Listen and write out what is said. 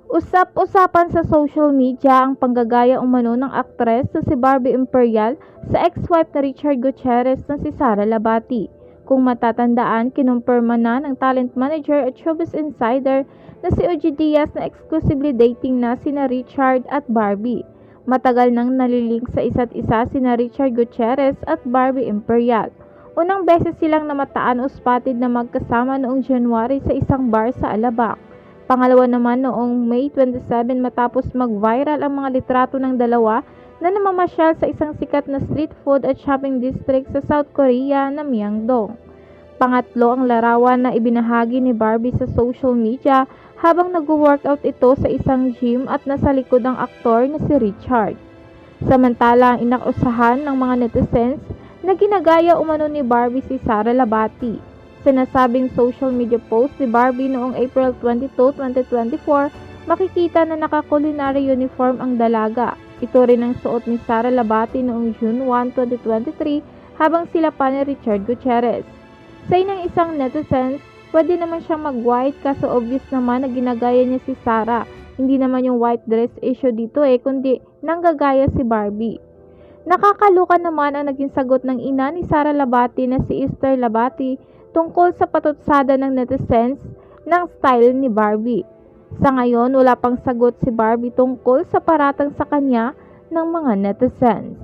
Usap-usapan sa social media ang panggagaya umano ng aktres na si Barbie Imperial sa ex-wife na Richard Gutierrez na si Sara Labati. Kung matatandaan, kinumpirma na ng talent manager at showbiz insider na si OG Diaz na exclusively dating na sina Richard at Barbie. Matagal nang nalilink sa isa't isa sina Richard Gutierrez at Barbie Imperial. Unang beses silang namataan o spotted na magkasama noong January sa isang bar sa Alabang. Pangalawa naman noong May 27 matapos mag-viral ang mga litrato ng dalawa na namamasyal sa isang sikat na street food at shopping district sa South Korea na Myeongdong. Pangatlo ang larawan na ibinahagi ni Barbie sa social media habang nag-workout ito sa isang gym at nasa likod ang aktor na si Richard. Samantala, ang inakusahan ng mga netizens na ginagaya umano ni Barbie si Sara Labati. Sinasabing social media post ni Barbie noong April 22, 2024, makikita na naka-culinary uniform ang dalaga. Ito rin ang suot ni Sara Labati noong June 1, 2023 habang sila pa ni Richard Gutierrez. Sa ng isang netizens, pwede naman siyang mag-white kaso obvious naman na ginagaya niya si Sara. Hindi naman yung white dress issue dito kundi nanggagaya si Barbie. Nakakaluka naman ang naging sagot ng ina ni Sara Labati na si Esther Labati tungkol sa patutsada ng netizens ng style ni Barbie. Sa ngayon, wala pang sagot si Barbie tungkol sa paratang sa kanya ng mga netizens.